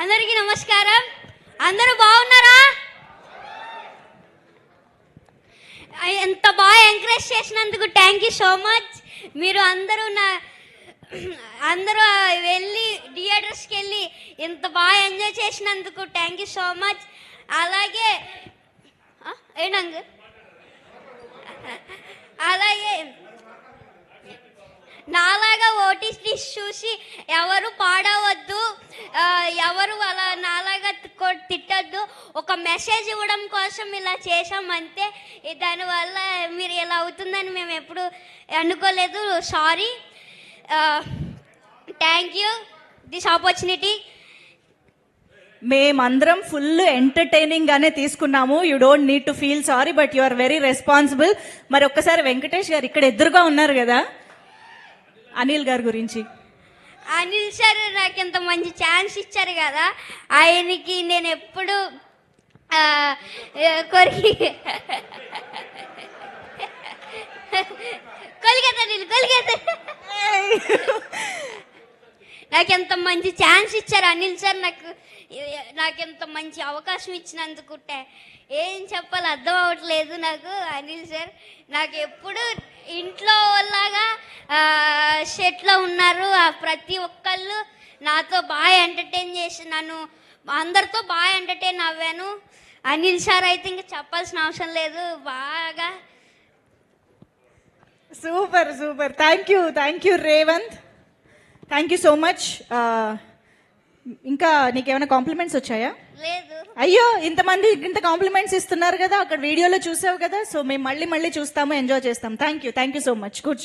అందరికీ నమస్కారం. అందరూ బాగున్నారా? ఎంత బాగా ఎంకరేజ్ చేసినందుకు థ్యాంక్ యూ సో మచ్. మీరు అందరూ వెళ్ళి థియేటర్స్కి వెళ్ళి ఇంత బాగా ఎంజాయ్ చేసినందుకు థ్యాంక్ యూ సో మచ్. అలాగే అలాగే నాలాగా ఓటీటీ చూసి ఎవరు పాడవద్దు, ఎవరు అలా నాలాగా తిట్టద్దు. ఒక మెసేజ్ ఇవ్వడం కోసం ఇలా చేసాం అంతే. దానివల్ల మీరు ఇలా అవుతుందని మేము ఎప్పుడు అనుకోలేదు. Sorry. Thank you this opportunity. మేమందరం ఫుల్ ఎంటర్టైనింగ్ గానే తీసుకున్నాము. You don't need to feel sorry, but you are very responsible. మరి ఒక్కసారి వెంకటేష్ గారు ఇక్కడ ఎదురుగా ఉన్నారు కదా, అనిల్ గారి గురించి. అనిల్ సార్ నాకు ఇంత మంచి ఛాన్స్ ఇచ్చారు కదా, ఆయనకి నేను ఎప్పుడు నాకు ఎంత మంచి ఛాన్స్ ఇచ్చారు అనిల్ సార్. నాకెంత మంచి అవకాశం ఇచ్చినందుకు ఏం చెప్పాలి అర్థం అవ్వట్లేదు నాకు. అనిల్ సార్ నాకు ఎప్పుడు ఇంట్లో లాగా సెట్లో ఉన్నారు. ప్రతి ఒక్కళ్ళు నాతో బాగా ఎంటర్టైన్ చేసి నన్ను అందరితో బాగా ఎంటర్టైన్ అవ్వాను. అనిల్ సార్ అయితే ఇంకా చెప్పాల్సిన అవసరం లేదు. బాగా super super. Thank you Revanth. Thank you so much. ఇంకా నీకేమైనా కాంప్లిమెంట్స్ వచ్చాయా? లేదు. అయ్యో, ఇంత కాంప్లిమెంట్స్ ఇస్తున్నారు కదా, అక్కడ వీడియోలో చూసావు కదా. సో మేము మళ్ళీ చూస్తాము, ఎంజాయ్ చేస్తాం. Thank you so much. Good.